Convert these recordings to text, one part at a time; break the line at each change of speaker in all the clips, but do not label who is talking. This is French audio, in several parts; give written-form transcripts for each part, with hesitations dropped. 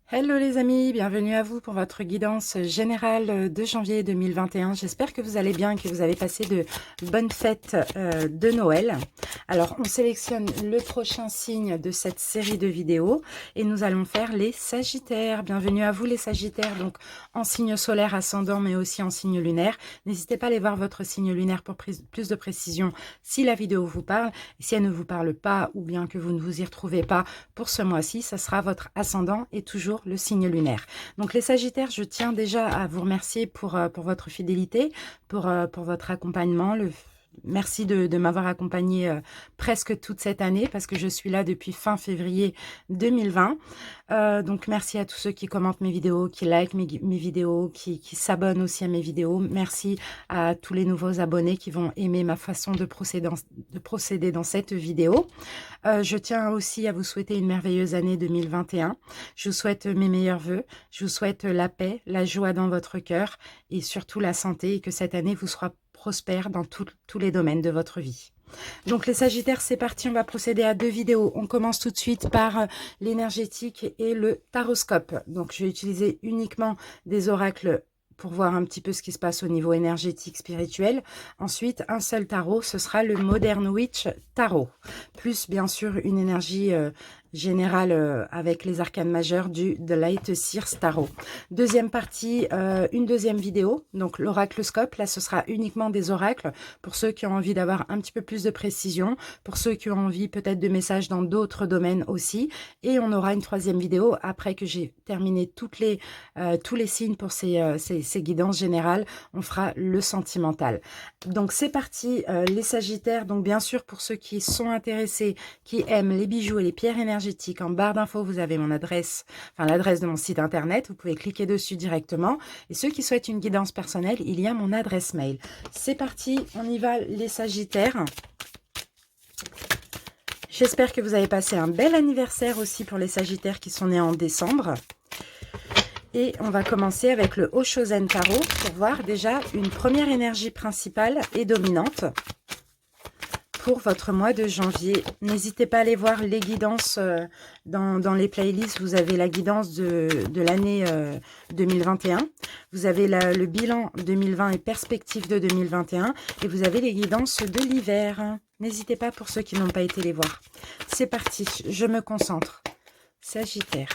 Hello les amis, bienvenue à vous pour votre guidance générale de janvier 2021. J'espère que vous allez bien et que vous avez passé de bonnes fêtes de Noël. Alors, on sélectionne le prochain signe de cette série de vidéos et nous allons faire les Sagittaires. Bienvenue à vous les Sagittaires, donc en signe solaire ascendant mais aussi en signe lunaire. N'hésitez pas à aller voir votre signe lunaire pour plus de précision si la vidéo vous parle. Et si elle ne vous parle pas ou bien que vous ne vous y retrouvez pas pour ce mois-ci, ça sera votre ascendant et toujours le signe lunaire. Donc les Sagittaires, je tiens déjà à vous remercier pour votre fidélité, pour votre accompagnement, merci de m'avoir accompagné presque toute cette année parce que je suis là depuis fin février 2020. Donc merci à tous ceux qui commentent mes vidéos, qui likent mes vidéos, qui s'abonnent aussi à mes vidéos. Merci à tous les nouveaux abonnés qui vont aimer ma façon de procéder dans cette vidéo. Je tiens aussi à vous souhaiter une merveilleuse année 2021. Je vous souhaite mes meilleurs vœux. Je vous souhaite la paix, la joie dans votre cœur et surtout la santé et que cette année vous soit prospère dans tous les domaines de votre vie. Donc les Sagittaires, c'est parti, on va procéder à deux vidéos. On commence tout de suite par l'énergétique et le taroscope. Donc je vais utiliser uniquement des oracles pour voir un petit peu ce qui se passe au niveau énergétique, spirituel. Ensuite, un seul tarot, ce sera le Modern Witch Tarot. Plus, bien sûr, une énergie générale avec les arcanes majeures du The Light Seers Tarot. Deuxième partie, une deuxième vidéo, donc l'oracloscope. Là, ce sera uniquement des oracles pour ceux qui ont envie d'avoir un petit peu plus de précision, pour ceux qui ont envie peut-être de messages dans d'autres domaines aussi. Et on aura une troisième vidéo après que j'ai terminé tous les signes pour ces guidances générales. On fera le sentimental. Donc c'est parti, les Sagittaires. Donc bien sûr, pour ceux qui sont intéressés, qui aiment les bijoux et les pierres énergétiques, en barre d'infos, vous avez mon adresse, enfin l'adresse de mon site internet. Vous pouvez cliquer dessus directement. Et ceux qui souhaitent une guidance personnelle, il y a mon adresse mail. C'est parti, on y va les Sagittaires. J'espère que vous avez passé un bel anniversaire aussi pour les Sagittaires qui sont nés en décembre. Et on va commencer avec le Oshozen Tarot pour voir déjà une première énergie principale et dominante pour votre mois de janvier. N'hésitez pas à aller voir les guidances dans les playlists. Vous avez la guidance de l'année 2021. Vous avez le bilan 2020 et perspective de 2021. Et vous avez les guidances de l'hiver. N'hésitez pas pour ceux qui n'ont pas été les voir. C'est parti, je me concentre. Sagittaire.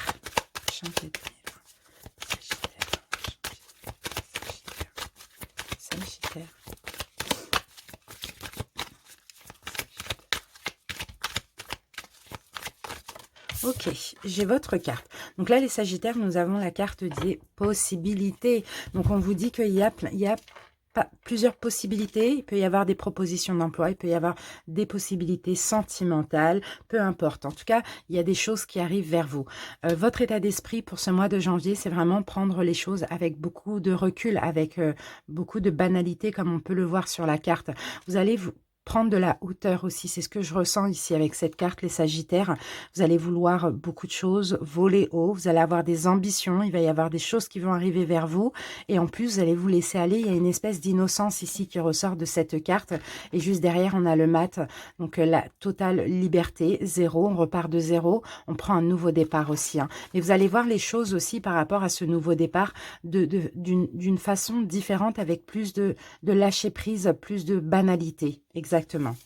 Sagittaire. Ok, j'ai votre carte. Donc là, les Sagittaires, nous avons la carte des possibilités. Donc on vous dit qu'il y a plusieurs possibilités. Il peut y avoir des propositions d'emploi, il peut y avoir des possibilités sentimentales, peu importe. En tout cas, il y a des choses qui arrivent vers vous. Votre état d'esprit pour ce mois de janvier, c'est vraiment prendre les choses avec beaucoup de recul, avec beaucoup de banalité, comme on peut le voir sur la carte. Vous allez prendre de la hauteur aussi, c'est ce que je ressens ici avec cette carte, les Sagittaires. Vous allez vouloir beaucoup de choses, voler haut, vous allez avoir des ambitions, il va y avoir des choses qui vont arriver vers vous, et en plus, vous allez vous laisser aller. Il y a une espèce d'innocence ici qui ressort de cette carte, et juste derrière, on a le mat, donc la totale liberté, zéro, on repart de zéro, on prend un nouveau départ aussi. Mais vous allez voir les choses aussi par rapport à ce nouveau départ d'une façon différente, avec plus de lâcher prise, plus de banalité. Exactement.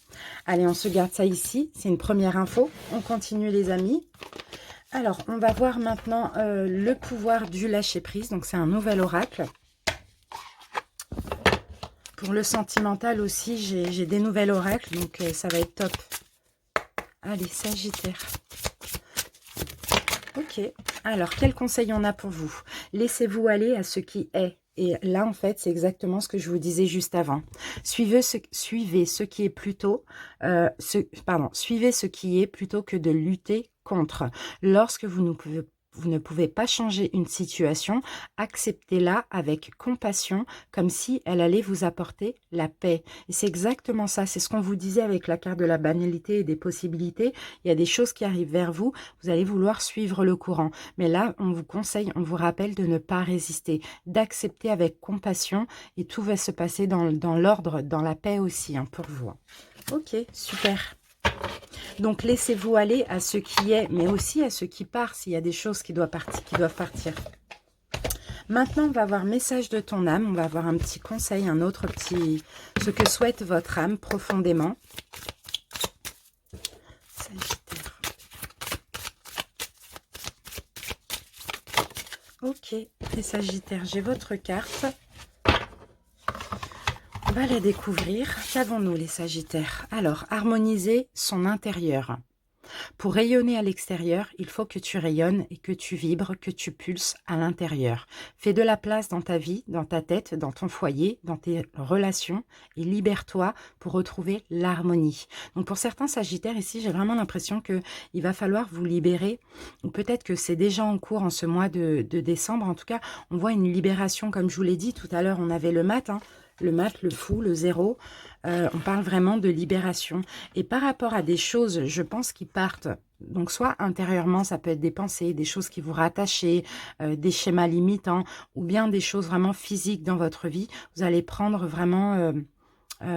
Allez, on se garde ça ici. C'est une première info. On continue les amis. Alors, on va voir maintenant le pouvoir du lâcher-prise. Donc, c'est un nouvel oracle. Pour le sentimental aussi, j'ai des nouvelles oracles. Donc, ça va être top. Allez, Sagittaire. Ok. Alors, quel conseil on a pour vous? Laissez-vous aller à ce qui est. Et là, en fait, c'est exactement ce que je vous disais juste avant. Suivez ce qui est plutôt, suivez ce qui est plutôt que de lutter contre. Lorsque vous ne pouvez pas changer une situation, acceptez-la avec compassion, comme si elle allait vous apporter la paix. Et c'est exactement ça, c'est ce qu'on vous disait avec la carte de la banalité et des possibilités. Il y a des choses qui arrivent vers vous, vous allez vouloir suivre le courant. Mais là, on vous conseille, on vous rappelle de ne pas résister, d'accepter avec compassion, et tout va se passer dans l'ordre, dans la paix aussi, pour vous. Ok, super. Donc, laissez-vous aller à ce qui est, mais aussi à ce qui part, s'il y a des choses qui doivent partir. Maintenant, on va voir message de ton âme. On va avoir un petit conseil, un autre petit... ce que souhaite votre âme profondément. Sagittaire. Ok, les Sagittaires, j'ai votre carte. On va la découvrir. Qu'avons-nous les Sagittaires? Alors, harmoniser son intérieur. Pour rayonner à l'extérieur, il faut que tu rayonnes et que tu vibres, que tu pulses à l'intérieur. Fais de la place dans ta vie, dans ta tête, dans ton foyer, dans tes relations et libère-toi pour retrouver l'harmonie. Donc pour certains Sagittaires ici, j'ai vraiment l'impression qu'il va falloir vous libérer, ou peut-être que c'est déjà en cours en ce mois de décembre. En tout cas, on voit une libération, comme je vous l'ai dit tout à l'heure, on avait le mat, le mat, le fou, le zéro, on parle vraiment de libération. Et par rapport à des choses, je pense, qui partent, donc soit intérieurement, ça peut être des pensées, des choses qui vous rattachent, des schémas limitants, ou bien des choses vraiment physiques dans votre vie, vous allez prendre vraiment...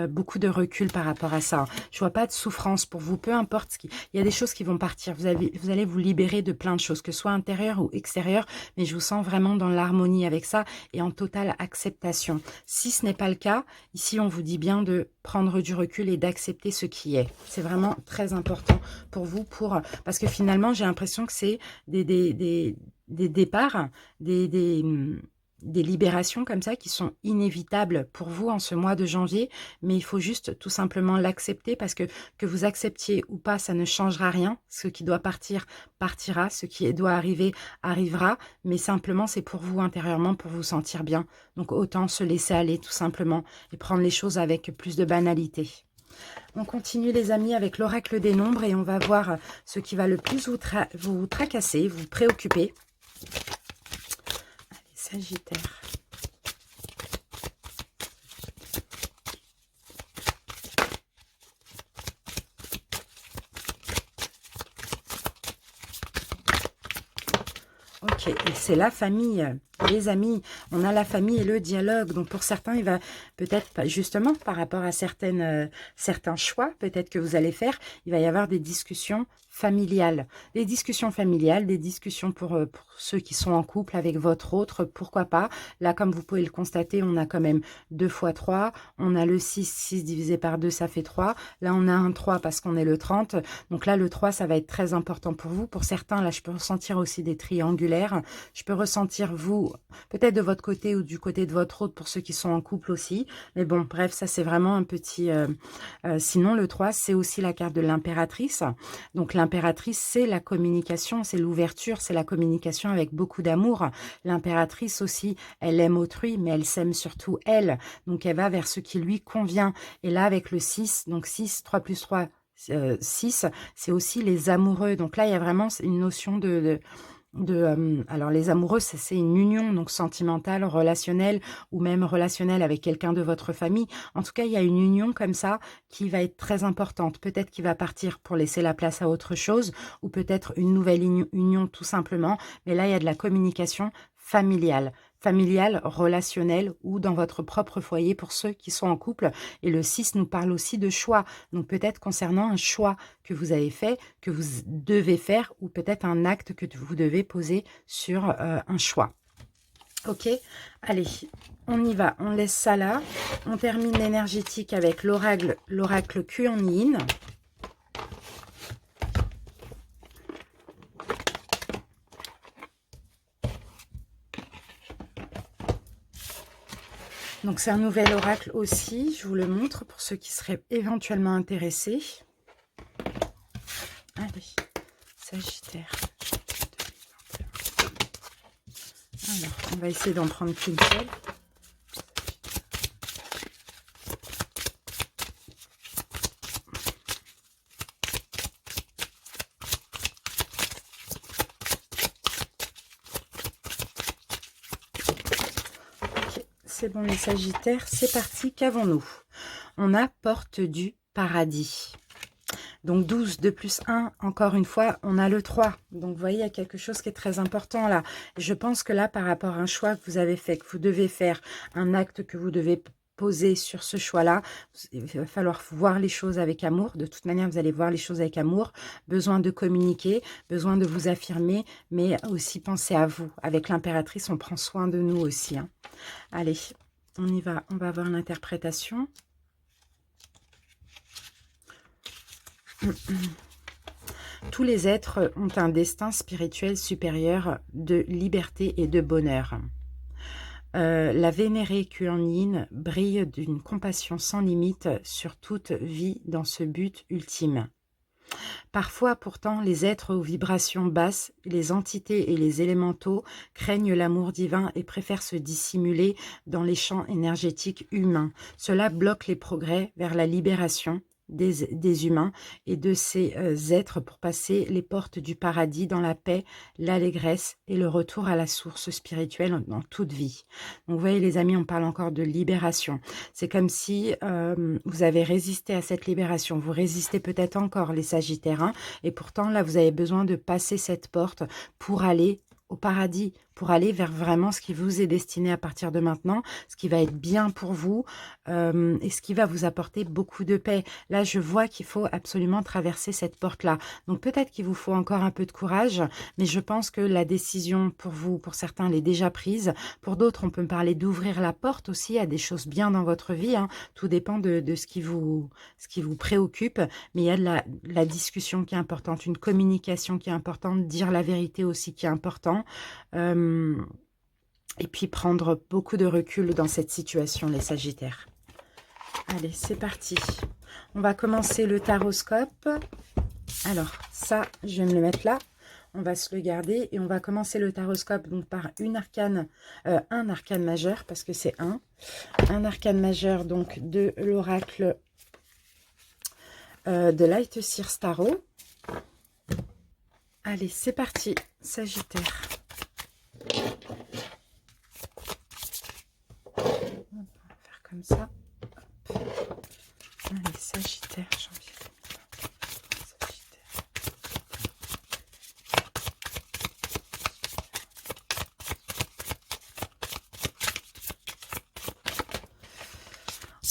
beaucoup de recul par rapport à ça. Je vois pas de souffrance pour vous, peu importe ce qui... Il y a des choses qui vont partir, vous allez vous libérer de plein de choses, que ce soit intérieure ou extérieure, mais je vous sens vraiment dans l'harmonie avec ça et en totale acceptation. Si ce n'est pas le cas, ici on vous dit bien de prendre du recul et d'accepter ce qui est. C'est vraiment très important pour vous, parce que finalement j'ai l'impression que c'est des départs, des libérations comme ça qui sont inévitables pour vous en ce mois de janvier, mais il faut juste tout simplement l'accepter parce que vous acceptiez ou pas, ça ne changera rien. Ce qui doit partir, partira. Ce qui doit arriver, arrivera. Mais simplement, c'est pour vous intérieurement, pour vous sentir bien. Donc autant se laisser aller tout simplement et prendre les choses avec plus de banalité. On continue les amis avec l'oracle des nombres et on va voir ce qui va le plus vous tracasser, vous préoccuper. Sagittaire. Ok, et c'est la famille, les amis. On a la famille et le dialogue. Donc pour certains, il va peut-être, justement, par rapport à certains choix, peut-être que vous allez faire, il va y avoir des discussions familiales. Des discussions familiales, des discussions pour ceux qui sont en couple avec votre autre, pourquoi pas. Là, comme vous pouvez le constater, on a quand même 2 fois 3. On a le 6, 6 divisé par 2, ça fait 3. Là, on a un 3 parce qu'on est le 30. Donc là, le 3, ça va être très important pour vous. Pour certains, là, je peux ressentir aussi des triangulaires. Je peux ressentir, vous, peut-être de votre côté ou du côté de votre autre, pour ceux qui sont en couple aussi. Mais bon, bref, ça, c'est vraiment un petit... sinon, le 3, c'est aussi la carte de l'impératrice. Donc, l'impératrice, c'est la communication, c'est l'ouverture, c'est la communication avec beaucoup d'amour. L'impératrice aussi, elle aime autrui, mais elle s'aime surtout elle. Donc, elle va vers ce qui lui convient. Et là, avec le 6, donc 6, 3 plus 3, 6, c'est aussi les amoureux. Donc là, il y a vraiment une notion alors les amoureux, c'est une union donc sentimentale, relationnelle ou même relationnelle avec quelqu'un de votre famille. En tout cas, il y a une union comme ça qui va être très importante. Peut-être qu'il va partir pour laisser la place à autre chose ou peut-être une nouvelle union tout simplement. Mais là, il y a de la communication familiale, relationnelle ou dans votre propre foyer pour ceux qui sont en couple. Et le 6 nous parle aussi de choix. Donc peut-être concernant un choix que vous avez fait, que vous devez faire ou peut-être un acte que vous devez poser sur un choix. Ok, allez, on y va. On laisse ça là. On termine l'énergétique avec l'oracle Kuan Yin. Donc, c'est un nouvel oracle aussi. Je vous le montre pour ceux qui seraient éventuellement intéressés. Allez, Sagittaire. Alors, on va essayer d'en prendre qu'une seule. C'est bon les Sagittaires, c'est parti, qu'avons-nous? On a porte du paradis. Donc 12, 2 plus 1, encore une fois, on a le 3. Donc vous voyez, il y a quelque chose qui est très important là. Je pense que là, par rapport à un choix que vous avez fait, que vous devez faire, un acte que vous devez poser sur ce choix-là. Il va falloir voir les choses avec amour. De toute manière, vous allez voir les choses avec amour. Besoin de communiquer, besoin de vous affirmer, mais aussi penser à vous. Avec l'impératrice, on prend soin de nous aussi, hein. Allez, on y va. On va voir l'interprétation. Tous les êtres ont un destin spirituel supérieur de liberté et de bonheur. La vénérée Kuan Yin brille d'une compassion sans limite sur toute vie dans ce but ultime. Parfois, pourtant, les êtres aux vibrations basses, les entités et les élémentaux craignent l'amour divin et préfèrent se dissimuler dans les champs énergétiques humains. Cela bloque les progrès vers la libération des humains et de ces êtres pour passer les portes du paradis dans la paix, l'allégresse et le retour à la source spirituelle dans toute vie. Donc vous voyez les amis, on parle encore de libération. C'est comme si vous avez résisté à cette libération. Vous résistez peut-être encore les Sagittaires, hein, et pourtant là vous avez besoin de passer cette porte pour aller au paradis, pour aller vers vraiment ce qui vous est destiné à partir de maintenant, ce qui va être bien pour vous et ce qui va vous apporter beaucoup de paix. Là, je vois qu'il faut absolument traverser cette porte-là. Donc peut-être qu'il vous faut encore un peu de courage, mais je pense que la décision pour vous, pour certains, elle est déjà prise. Pour d'autres, on peut me parler d'ouvrir la porte aussi à des choses bien dans votre vie, hein. Tout dépend de ce qui vous préoccupe, mais il y a de la discussion qui est importante, une communication qui est importante, dire la vérité aussi qui est important. Et puis prendre beaucoup de recul dans cette situation, les Sagittaires. Allez, c'est parti. On va commencer le taroscope. Alors, ça, je vais me le mettre là. On va se le garder et on va commencer le taroscope donc par un arcane majeur, parce que c'est un arcane majeur donc de l'oracle de Light Seers Tarot. Allez, c'est parti, Sagittaire. On va faire comme ça. Hop. Allez, Sagittaire, janvier. Sagittaire.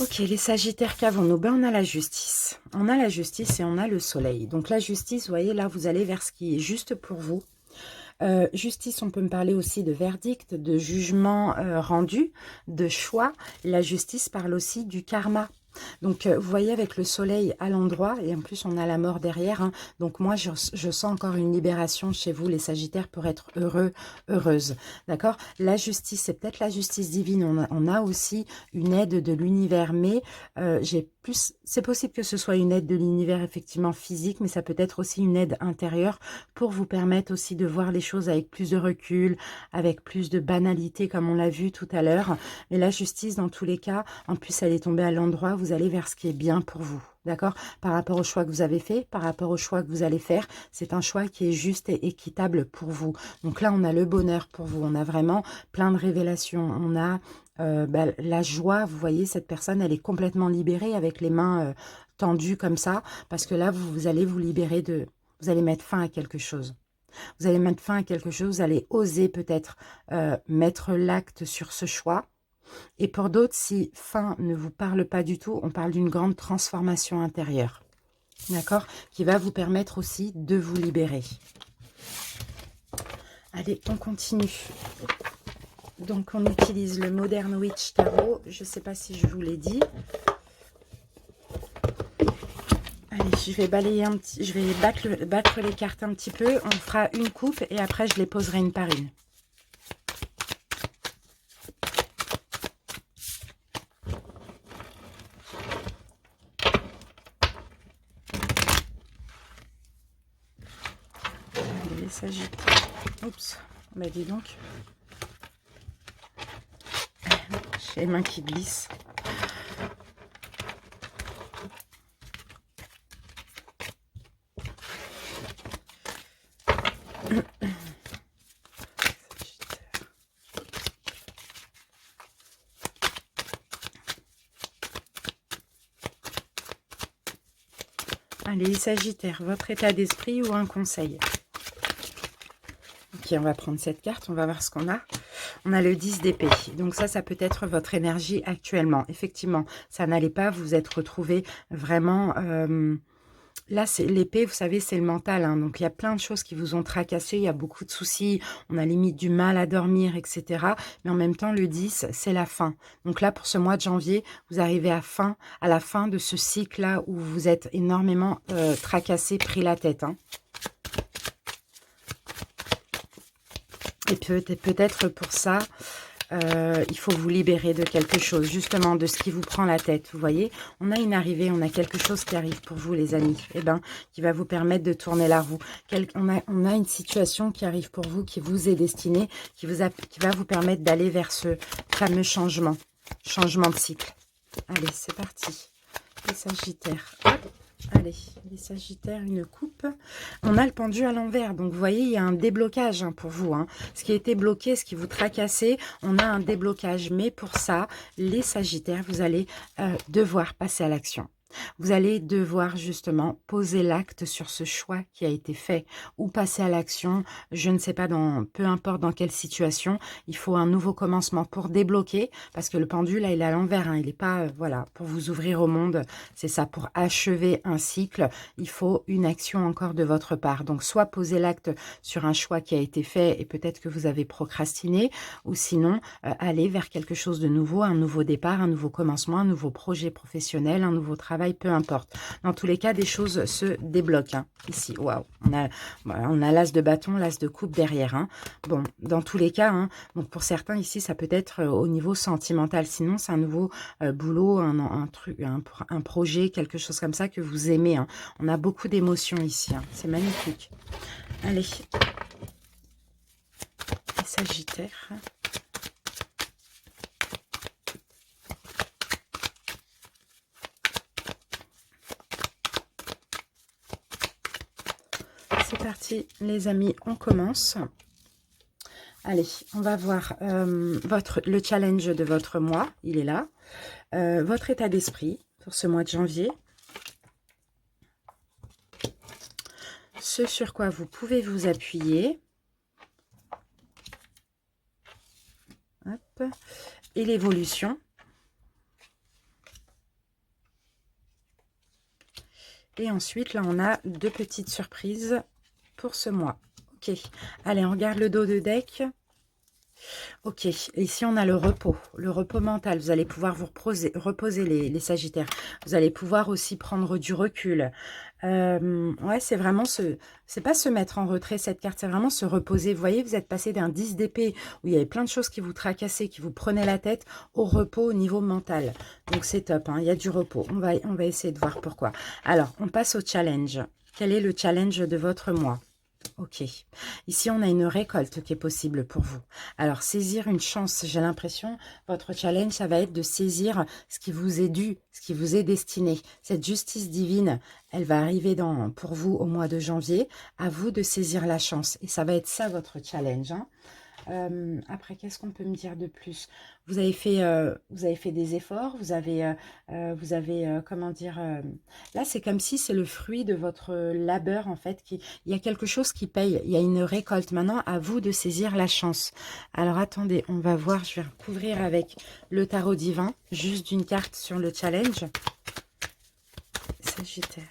Ok, les Sagittaires, qu'avons-nous? Ben, on a la justice. On a la justice et on a le soleil. Donc la justice, vous voyez, là, vous allez vers ce qui est juste pour vous. Justice, on peut me parler aussi de verdict, de jugement rendu, de choix. La justice parle aussi du karma. Donc, vous voyez, avec le soleil à l'endroit, et en plus, on a la mort derrière. Hein, donc, moi, je sens encore une libération chez vous, les Sagittaires, pour être heureux, heureuse. D'accord? La justice, c'est peut-être la justice divine. On a aussi une aide de l'univers, mais c'est possible que ce soit une aide de l'univers, effectivement, physique, mais ça peut être aussi une aide intérieure pour vous permettre aussi de voir les choses avec plus de recul, avec plus de banalité, comme on l'a vu tout à l'heure. Mais la justice, dans tous les cas, en plus, elle est tombée à l'endroit, vous allez vers ce qui est bien pour vous, d'accord? Par rapport au choix que vous avez fait, par rapport au choix que vous allez faire, c'est un choix qui est juste et équitable pour vous. Donc là, on a le bonheur pour vous, on a vraiment plein de révélations, on a la joie, vous voyez, cette personne, elle est complètement libérée avec les mains tendues comme ça, parce que là, vous allez vous libérer vous allez mettre fin à quelque chose. Vous allez mettre fin à quelque chose, vous allez oser peut-être mettre l'acte sur ce choix. Et pour d'autres, si fin ne vous parle pas du tout, on parle d'une grande transformation intérieure, d'accord, qui va vous permettre aussi de vous libérer. Allez, on continue. Donc, on utilise le Modern Witch Tarot. Je ne sais pas si je vous l'ai dit. Allez, je vais balayer je vais battre les cartes un petit peu. On fera une coupe et après, je les poserai une par une. Les Sagittaires. Oups, bah dis donc. J'ai les mains qui glissent. Allez, Sagittaire, votre état d'esprit ou un conseil? Ok, on va prendre cette carte, on va voir ce qu'on a. On a le 10 d'épée. Donc ça peut être votre énergie actuellement. Effectivement, ça n'allait pas, vous vous êtes retrouvé vraiment... là, c'est l'épée, vous savez, c'est le mental. Hein, donc, il y a plein de choses qui vous ont tracassé. Il y a beaucoup de soucis. On a limite du mal à dormir, etc. Mais en même temps, le 10, c'est la fin. Donc là, pour ce mois de janvier, vous arrivez à la fin de ce cycle-là où vous êtes énormément tracassé, pris la tête. Hein. Et peut-être pour ça... il faut vous libérer de quelque chose, justement de ce qui vous prend la tête. Vous voyez, on a une arrivée, on a quelque chose qui arrive pour vous, les amis, eh ben, qui va vous permettre de tourner la roue. On a une situation qui arrive pour vous, qui vous est destinée, qui va vous permettre d'aller vers ce fameux changement de cycle. Allez, c'est parti. Les Sagittaires. Hop. Allez, les Sagittaires, une coupe. On a le pendu à l'envers. Donc, vous voyez, il y a un déblocage hein, pour vous. Hein. Ce qui était bloqué, ce qui vous tracassait, on a un déblocage. Mais pour ça, les Sagittaires, vous allez devoir passer à l'action. Vous allez devoir justement poser l'acte sur ce choix qui a été fait ou passer à l'action, je ne sais pas, peu importe dans quelle situation, il faut un nouveau commencement pour débloquer parce que le pendule, là, il est à l'envers, hein, il n'est pas, voilà, pour vous ouvrir au monde, c'est ça, pour achever un cycle, il faut une action encore de votre part. Donc, soit poser l'acte sur un choix qui a été fait et peut-être que vous avez procrastiné ou sinon, aller vers quelque chose de nouveau, un nouveau départ, un nouveau commencement, un nouveau projet professionnel, un nouveau travail, peu importe. Dans tous les cas, des choses se débloquent. Hein. Ici, waouh, on a l'as de bâton, l'as de coupe derrière. Hein. Bon, dans tous les cas, hein, donc pour certains ici, ça peut être au niveau sentimental. Sinon, c'est un nouveau boulot, un truc, un projet, quelque chose comme ça que vous aimez. Hein. On a beaucoup d'émotions ici. Hein. C'est magnifique. Allez, les Sagittaires. C'est parti, les amis, on commence. Allez, on va voir le challenge de votre mois, il est là. Votre état d'esprit pour ce mois de janvier. Ce sur quoi vous pouvez vous appuyer. Hop. Et l'évolution. Et ensuite, là, on a deux petites surprises pour ce mois. Ok, allez, on regarde le dos de deck. Ok, ici on a le repos mental. Vous allez pouvoir vous reposer les Sagittaires. Vous allez pouvoir aussi prendre du recul. Ouais, c'est vraiment c'est pas se mettre en retrait cette carte, c'est vraiment se reposer. Vous voyez, vous êtes passé d'un 10 d'épée où il y avait plein de choses qui vous tracassaient, qui vous prenaient la tête, au repos au niveau mental. Donc c'est top, hein, il y a du repos. On va essayer de voir pourquoi. Alors, on passe au challenge. Quel est le challenge de votre mois? Ok, ici on a une récolte qui est possible pour vous. Alors saisir une chance, j'ai l'impression, votre challenge ça va être de saisir ce qui vous est dû, ce qui vous est destiné. Cette justice divine, elle va arriver pour vous au mois de janvier, à vous de saisir la chance. Et ça va être ça votre challenge. Hein. Après, qu'est-ce qu'on peut me dire de plus? Vous avez fait des efforts, comment dire, là c'est comme si c'est le fruit de votre labeur en fait, il y a quelque chose qui paye, il y a une récolte. Maintenant, à vous de saisir la chance. Alors attendez, on va voir, je vais recouvrir avec le tarot divin, juste d'une carte sur le challenge. Sagittaire.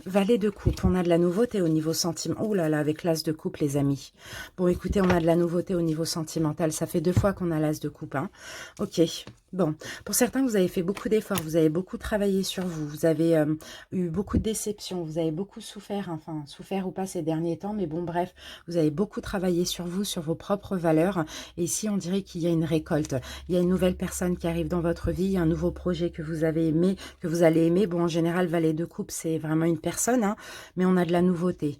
Valet de coupe, on a de la nouveauté au niveau sentimental. Oh là là, avec l'as de coupe, les amis. Bon, écoutez, on a de la nouveauté au niveau sentimental. Ça fait 2 fois qu'on a l'as de coupe. Hein. Ok, bon. Pour certains, vous avez fait beaucoup d'efforts. Vous avez beaucoup travaillé sur vous. Vous avez eu beaucoup de déceptions. Vous avez beaucoup souffert. Enfin, souffert ou pas ces derniers temps. Mais bon, bref, vous avez beaucoup travaillé sur vous, sur vos propres valeurs. Et ici, on dirait qu'il y a une récolte. Il y a une nouvelle personne qui arrive dans votre vie. Il y a un nouveau projet que vous avez aimé, que vous allez aimer. Bon, en général, valet de coupe, c'est vraiment une personne, hein, mais on a de la nouveauté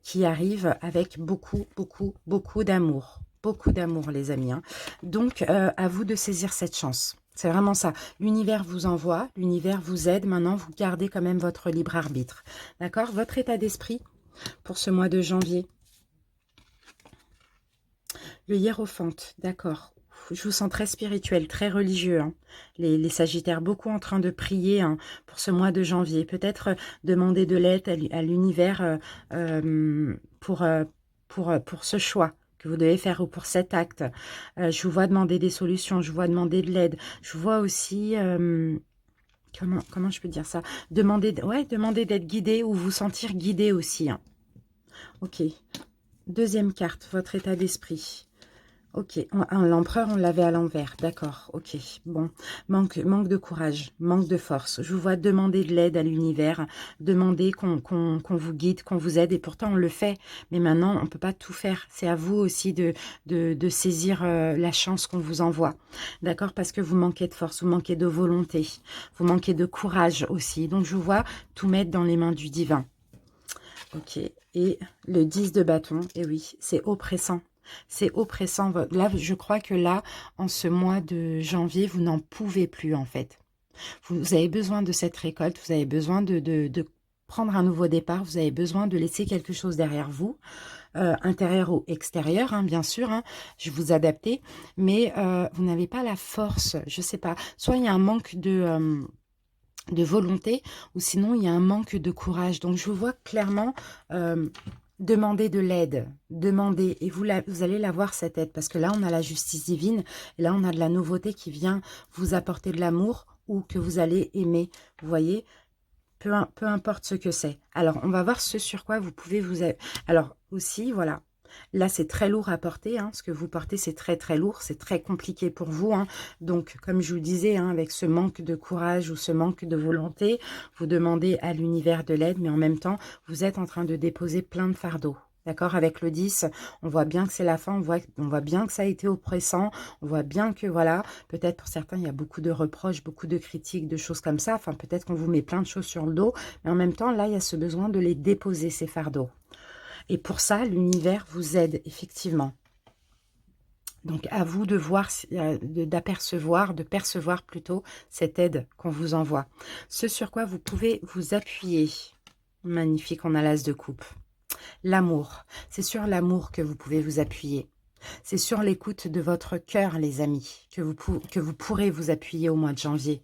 qui arrive avec beaucoup, beaucoup, beaucoup d'amour. Beaucoup d'amour, les amis. Hein. Donc, à vous de saisir cette chance. C'est vraiment ça. L'univers vous envoie, l'univers vous aide. Maintenant, vous gardez quand même votre libre arbitre. D'accord? Votre état d'esprit pour ce mois de janvier. Le hiérophante, d'accord. je vous sens très spirituel, très religieux, hein. Les Sagittaires, beaucoup en train de prier, hein, pour ce mois de janvier. Peut-être demander de l'aide à l'univers pour ce choix que vous devez faire ou pour cet acte. Je vous vois demander des solutions, je vous vois demander de l'aide. Je vous vois aussi... comment je peux dire ça? Demander d'être guidé ou vous sentir guidé aussi, hein. Ok. Deuxième carte, votre état d'esprit. Ok, l'empereur, on l'avait à l'envers, d'accord, ok, bon, manque de courage, manque de force. Je vous vois demander de l'aide à l'univers, demander qu'on vous guide, qu'on vous aide, et pourtant on le fait, mais maintenant on ne peut pas tout faire. C'est à vous aussi de saisir la chance qu'on vous envoie, d'accord, parce que vous manquez de force, vous manquez de volonté, vous manquez de courage aussi, donc je vous vois tout mettre dans les mains du divin. Ok, et le 10 de bâton, et oui, c'est oppressant. C'est oppressant. Là, je crois que là, en ce mois de janvier, vous n'en pouvez plus, en fait. Vous avez besoin de cette récolte, vous avez besoin de prendre un nouveau départ, vous avez besoin de laisser quelque chose derrière vous, intérieur ou extérieur, hein, bien sûr, hein, je vous adapter, mais vous n'avez pas la force, je sais pas, soit il y a un manque de volonté, ou sinon il y a un manque de courage. Donc je vous vois clairement demander de l'aide, demander, et vous allez la voir cette aide, parce que là on a la justice divine, et là on a de la nouveauté qui vient vous apporter de l'amour, ou que vous allez aimer, vous voyez, peu importe ce que c'est. Alors on va voir ce sur quoi vous pouvez vous... Alors aussi, voilà. Là, c'est très lourd à porter, hein. Ce que vous portez, c'est très très lourd, c'est très compliqué pour vous, hein. Donc, comme je vous disais, hein, avec ce manque de courage ou ce manque de volonté, vous demandez à l'univers de l'aide, mais en même temps, vous êtes en train de déposer plein de fardeaux. D'accord? Avec le 10, on voit bien que c'est la fin, on voit bien que ça a été oppressant, on voit bien que, voilà, peut-être pour certains, il y a beaucoup de reproches, beaucoup de critiques, de choses comme ça. Enfin, peut-être qu'on vous met plein de choses sur le dos, mais en même temps, là, il y a ce besoin de les déposer, ces fardeaux. Et pour ça, l'univers vous aide, effectivement. Donc, à vous de voir, de percevoir plutôt cette aide qu'on vous envoie. Ce sur quoi vous pouvez vous appuyer. Magnifique, on a l'as de coupe. L'amour. C'est sur l'amour que vous pouvez vous appuyer. C'est sur l'écoute de votre cœur, les amis, que vous pourrez vous appuyer au mois de janvier.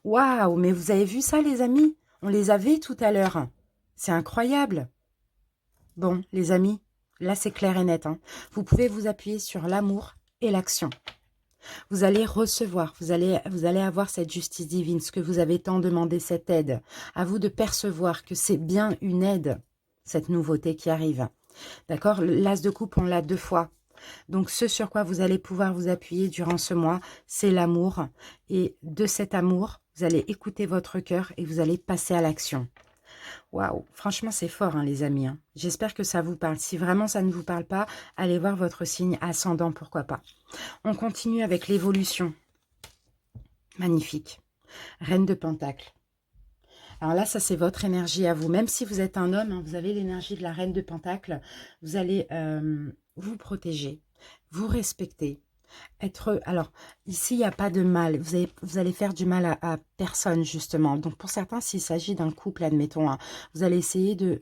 Waouh, mais vous avez vu ça, les amis? On les avait tout à l'heure. C'est incroyable. Bon, les amis, là c'est clair et net, hein. Vous pouvez vous appuyer sur l'amour et l'action. Vous allez recevoir, vous allez avoir cette justice divine, ce que vous avez tant demandé, cette aide. À vous de percevoir que c'est bien une aide, cette nouveauté qui arrive. D'accord? L'as de coupe, on l'a 2 fois. Donc, ce sur quoi vous allez pouvoir vous appuyer durant ce mois, c'est l'amour. Et de cet amour, vous allez écouter votre cœur et vous allez passer à l'action. Waouh, franchement, c'est fort, hein, les amis, hein. J'espère que ça vous parle. Si vraiment ça ne vous parle pas, allez voir votre signe ascendant, pourquoi pas. On continue avec l'évolution. Magnifique. Reine de Pentacle. Alors là, ça, c'est votre énergie à vous. Même si vous êtes un homme, hein, vous avez l'énergie de la Reine de Pentacle. Vous allez vous protéger, vous respecter. Alors, ici, il n'y a pas de mal. Vous allez faire du mal à personne, justement. Donc, pour certains, s'il s'agit d'un couple, admettons, hein, vous allez essayer de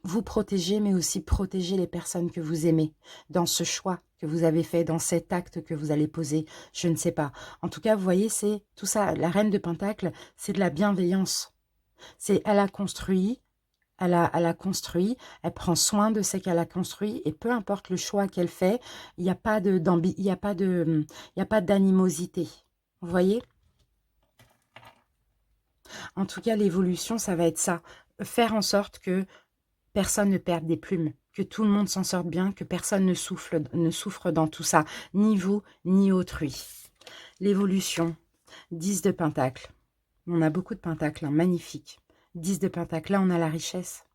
vous protéger, mais aussi protéger les personnes que vous aimez dans ce choix que vous avez fait, dans cet acte que vous allez poser, je ne sais pas. En tout cas, vous voyez, c'est tout ça. La Reine de Pentacle, c'est de la bienveillance. Elle a construit, elle prend soin de ce qu'elle a construit, et peu importe le choix qu'elle fait, il n'y a pas d'animosité. Vous voyez? En tout cas, l'évolution, ça va être ça. Faire en sorte que personne ne perde des plumes, que tout le monde s'en sorte bien, que personne ne souffre dans tout ça, ni vous, ni autrui. L'évolution, 10 de Pentacle. On a beaucoup de pentacles, hein, magnifique. 10 de Pentacle, là on a la richesse.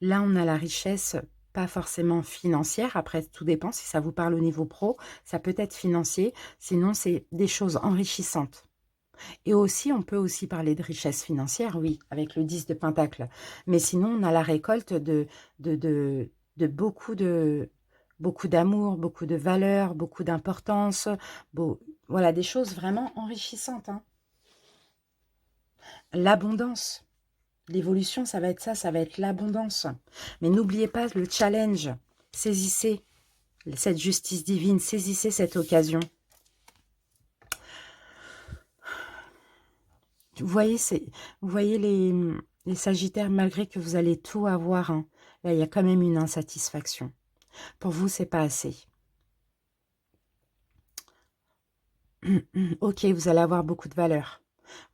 Là on a la richesse, pas forcément financière, après tout dépend si ça vous parle au niveau pro, ça peut être financier, sinon c'est des choses enrichissantes. Et aussi, on peut aussi parler de richesse financière, oui, avec le 10 de Pentacle. Mais sinon, on a la récolte de beaucoup d'amour, beaucoup de valeur, beaucoup d'importance. Voilà, des choses vraiment enrichissantes, hein. L'abondance. L'évolution, ça va être l'abondance. Mais n'oubliez pas le challenge. Saisissez cette justice divine, saisissez cette occasion. Vous voyez les Sagittaires, malgré que vous allez tout avoir, hein, là, il y a quand même une insatisfaction. Pour vous, c'est pas assez. Ok, vous allez avoir beaucoup de valeur.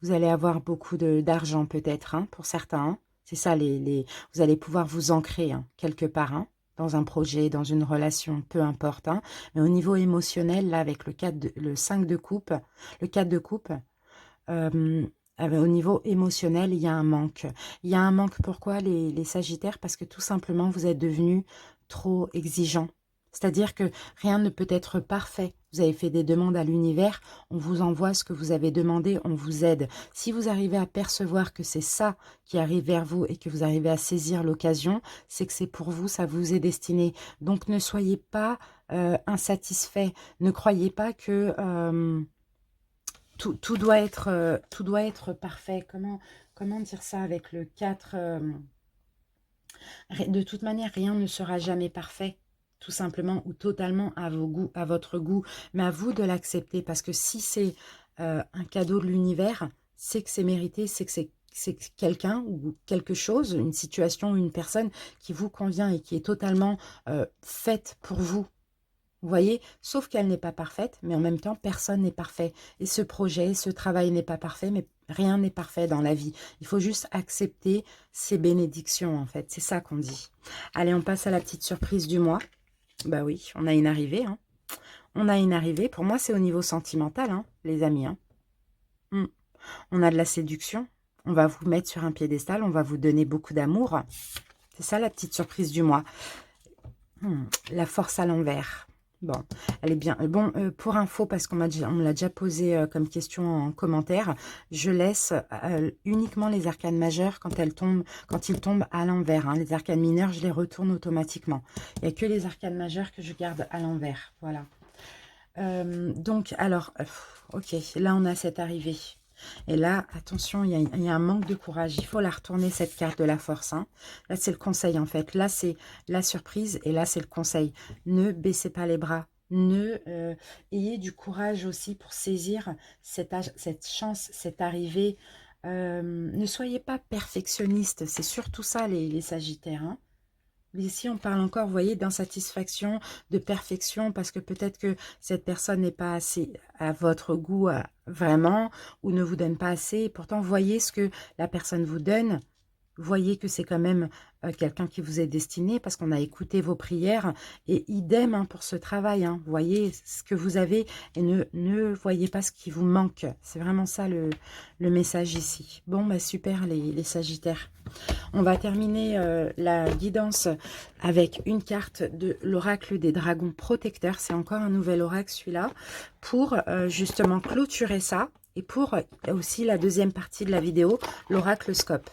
Vous allez avoir beaucoup d'argent peut-être, hein, pour certains. Hein. C'est ça, vous allez pouvoir vous ancrer hein, quelque part, hein, dans un projet, dans une relation, peu importe. Hein. Mais au niveau émotionnel, là, avec le 5 de coupe, le 4 de coupe, euh, au niveau émotionnel, il y a un manque. Il y a un manque, pourquoi les Sagittaires? Parce que tout simplement, vous êtes devenus trop exigeants. C'est-à-dire que rien ne peut être parfait. Vous avez fait des demandes à l'univers, on vous envoie ce que vous avez demandé, on vous aide. Si vous arrivez à percevoir que c'est ça qui arrive vers vous et que vous arrivez à saisir l'occasion, c'est que c'est pour vous, ça vous est destiné. Donc ne soyez pas insatisfait. Ne croyez pas que tout doit être parfait. Comment dire ça avec le 4 de toute manière, rien ne sera jamais parfait, tout simplement, ou totalement à vos goûts, à votre goût. Mais à vous de l'accepter, parce que si c'est un cadeau de l'univers, c'est que c'est mérité, c'est que c'est quelqu'un ou quelque chose, une situation ou une personne qui vous convient et qui est totalement faite pour vous. Vous voyez, sauf qu'elle n'est pas parfaite, mais en même temps, personne n'est parfait. Et ce projet, ce travail n'est pas parfait, mais rien n'est parfait dans la vie. Il faut juste accepter ces bénédictions, en fait. C'est ça qu'on dit. Allez, on passe à la petite surprise du mois. Bah oui, on a une arrivée. Hein. On a une arrivée. Pour moi, c'est au niveau sentimental, hein, les amis. Hein. On a de la séduction. On va vous mettre sur un piédestal. On va vous donner beaucoup d'amour. C'est ça, la petite surprise du mois. La force à l'envers. Bon, elle est bien. Bon, pour info, parce on me l'a déjà posé comme question en commentaire, je laisse uniquement les arcanes majeures quand ils tombent à l'envers. Hein. Les arcanes mineures, je les retourne automatiquement. Il n'y a que les arcanes majeures que je garde à l'envers. Voilà. Donc, alors, ok, là on a cette arrivée. Et là, attention, il y a un manque de courage. Il faut la retourner, cette carte de la force. Hein. Là, c'est le conseil, en fait. Là, c'est la surprise et là, c'est le conseil. Ne baissez pas les bras. Ayez du courage aussi pour saisir cette chance, cette arrivée. Ne soyez pas perfectionniste. C'est surtout ça, les Sagittaires. Hein. Ici, on parle encore, vous voyez, d'insatisfaction, de perfection, parce que peut-être que cette personne n'est pas assez à votre goût vraiment, ou ne vous donne pas assez. Et pourtant, voyez ce que la personne vous donne. Voyez que c'est quand même quelqu'un qui vous est destiné, parce qu'on a écouté vos prières. Et idem hein, pour ce travail. Hein. Voyez ce que vous avez et ne voyez pas ce qui vous manque. C'est vraiment ça le message ici. Bon, bah super les Sagittaires. On va terminer la guidance avec une carte de l'oracle des dragons protecteurs. C'est encore un nouvel oracle celui-là, pour justement clôturer ça. Et pour aussi la deuxième partie de la vidéo, l'oracle scope.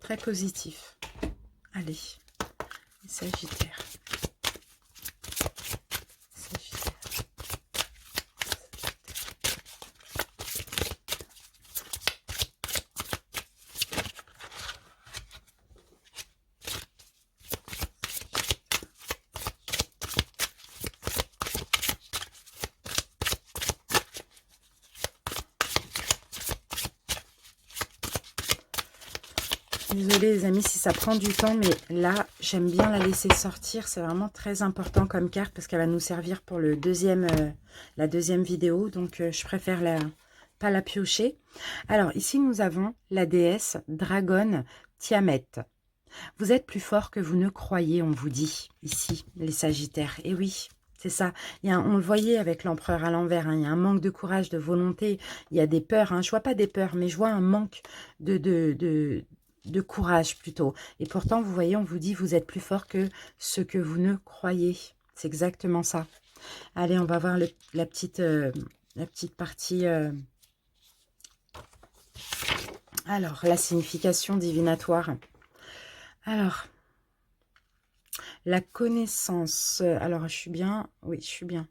Très positif. Allez, Sagittaire. Désolée les amis si ça prend du temps, mais là, j'aime bien la laisser sortir. C'est vraiment très important comme carte parce qu'elle va nous servir pour la deuxième vidéo. Donc, je préfère pas la piocher. Alors, ici, nous avons la déesse Dragonne Tiamet. Vous êtes plus fort que vous ne croyez, on vous dit, ici, les Sagittaires. Et oui, c'est ça. On le voyait avec l'empereur à l'envers. Hein, il y a un manque de courage, de volonté. Il y a des peurs. Hein, je vois pas des peurs, mais je vois un manque de courage plutôt. Et pourtant, vous voyez, on vous dit, vous êtes plus fort que ce que vous ne croyez. C'est exactement ça. Allez, on va voir la petite partie. Alors, la signification divinatoire. Alors, la connaissance. Alors, je suis bien. Oui, je suis bien.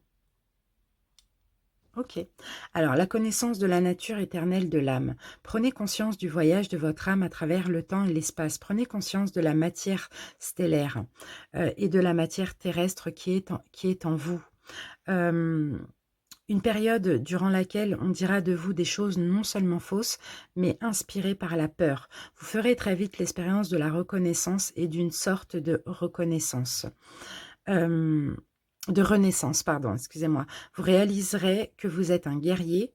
Ok. Alors, la connaissance de la nature éternelle de l'âme. Prenez conscience du voyage de votre âme à travers le temps et l'espace. Prenez conscience de la matière stellaire et de la matière terrestre qui est en vous. Euh, une période durant laquelle on dira de vous des choses non seulement fausses, mais inspirées par la peur. Vous ferez très vite l'expérience de la reconnaissance et d'une sorte de reconnaissance. De renaissance, pardon, excusez-moi. Vous réaliserez que vous êtes un guerrier.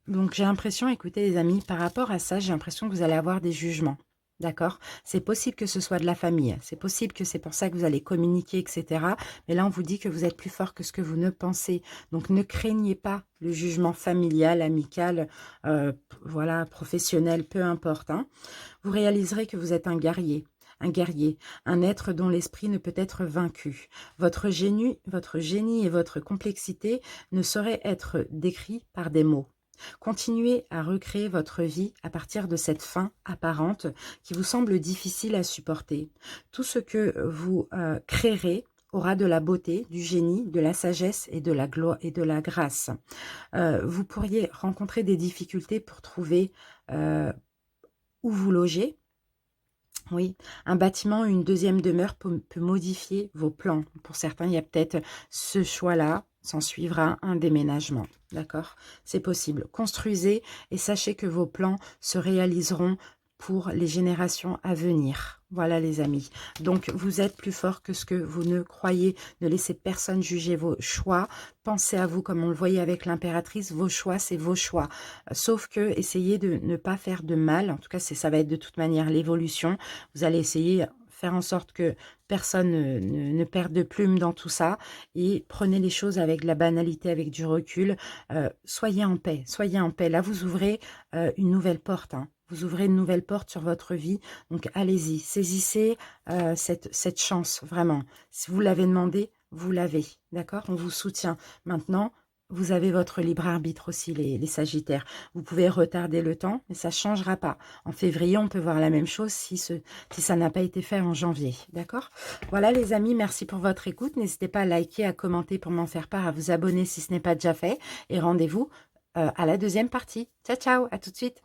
Donc j'ai l'impression, écoutez les amis, par rapport à ça, j'ai l'impression que vous allez avoir des jugements. D'accord? C'est possible que ce soit de la famille. C'est possible que c'est pour ça que vous allez communiquer, etc. Mais là, on vous dit que vous êtes plus fort que ce que vous ne pensez. Donc, ne craignez pas le jugement familial, amical, voilà, professionnel, peu importe. Hein. Vous réaliserez que vous êtes un guerrier, un être dont l'esprit ne peut être vaincu. Votre génie et votre complexité ne sauraient être décrits par des mots. Continuez à recréer votre vie à partir de cette fin apparente qui vous semble difficile à supporter. Tout ce que vous créerez aura de la beauté, du génie, de la sagesse et de la gloire et de la grâce. Vous pourriez rencontrer des difficultés pour trouver où vous loger. Oui, un bâtiment ou une deuxième demeure peut modifier vos plans. Pour certains, il y a peut-être ce choix-là. S'en suivra un déménagement. D'accord? C'est possible. Construisez et sachez que vos plans se réaliseront pour les générations à venir. Voilà les amis. Donc vous êtes plus fort que ce que vous ne croyez. Ne laissez personne juger vos choix. Pensez à vous comme on le voyait avec l'impératrice. Vos choix, c'est vos choix. Sauf que essayez de ne pas faire de mal. En tout cas, ça va être de toute manière l'évolution. Vous allez essayer faire en sorte que personne ne perde de plume dans tout ça et prenez les choses avec de la banalité, avec du recul. Soyez en paix, soyez en paix. Là, vous ouvrez une nouvelle porte. Hein. Vous ouvrez une nouvelle porte sur votre vie. Donc, allez-y, saisissez cette chance, vraiment. Si vous l'avez demandé, vous l'avez. D'accord? On vous soutient. Maintenant, vous avez votre libre arbitre aussi, les Sagittaires. Vous pouvez retarder le temps, mais ça ne changera pas. En février, on peut voir la même chose si ça n'a pas été fait en janvier. D'accord? Voilà les amis, merci pour votre écoute. N'hésitez pas à liker, à commenter pour m'en faire part, à vous abonner si ce n'est pas déjà fait. Et rendez-vous à la deuxième partie. Ciao, ciao, à tout de suite.